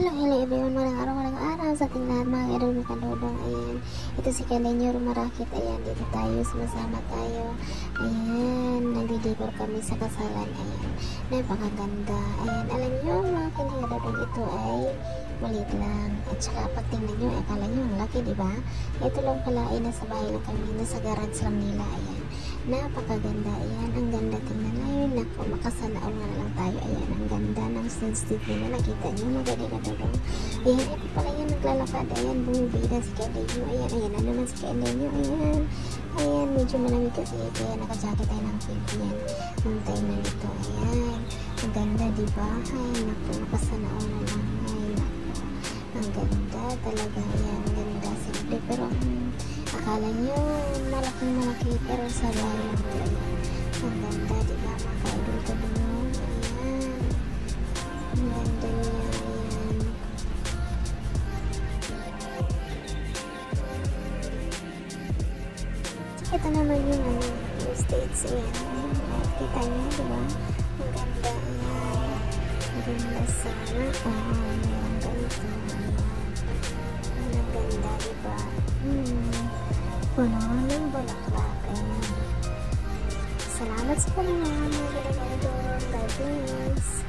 Hello everyone, magandang araw sa ating lahat mga idol, mga kadodong. Ayan, ito si Kalenyor Marakit. Ayan, dito tayo, sumasama tayo. Ayan, nagdidekor kami sa kasalan. Ayan, napakaganda. Ayan, alam nyo mga kadodong, ito ay maliit lang. At saka pag tingnan nyo, akala nyo ang laki, diba? Ito lang pala ay nasa bahay lang kami, nasa garage lang nila. Ayan, napakaganda. Ayan, ang ganda tingnan. Ayun, naku, makasanaol nga na lang tayo. Ayan, ang ganda ng sensitive nila. Nakita nyo, magaling ka doon. Ayan, ito pala yan, naglalakad. Ayan, bumibida si Kalenyo. Ayan, ayan, na naman si Kalenyo. Ayan, ayan, medyo malamig kasi. Kaya nakajacket tayo ng pink yan. Nung time na nito. Ayan, ang ganda, diba? Ay, naku, makasanaol na lang. Ay, naku, ang ganda talaga. Ayan, ang ganda. Simple, pero akala nyo malaki, pero sa bahay lang ito. Ayan, ang ganda, diba? Makaidol ka doon. Ayan, ang ganda niya. Ayan, ito naman yung yung states. Ayan, kita nyo, diba? Ang ganda. Ayan, ang ganda sana. Ayan, ganito. Ayan, ang ganda, diba? Puno ng bulaklak. Ayan, salamat sa panonood mga idol. God bless.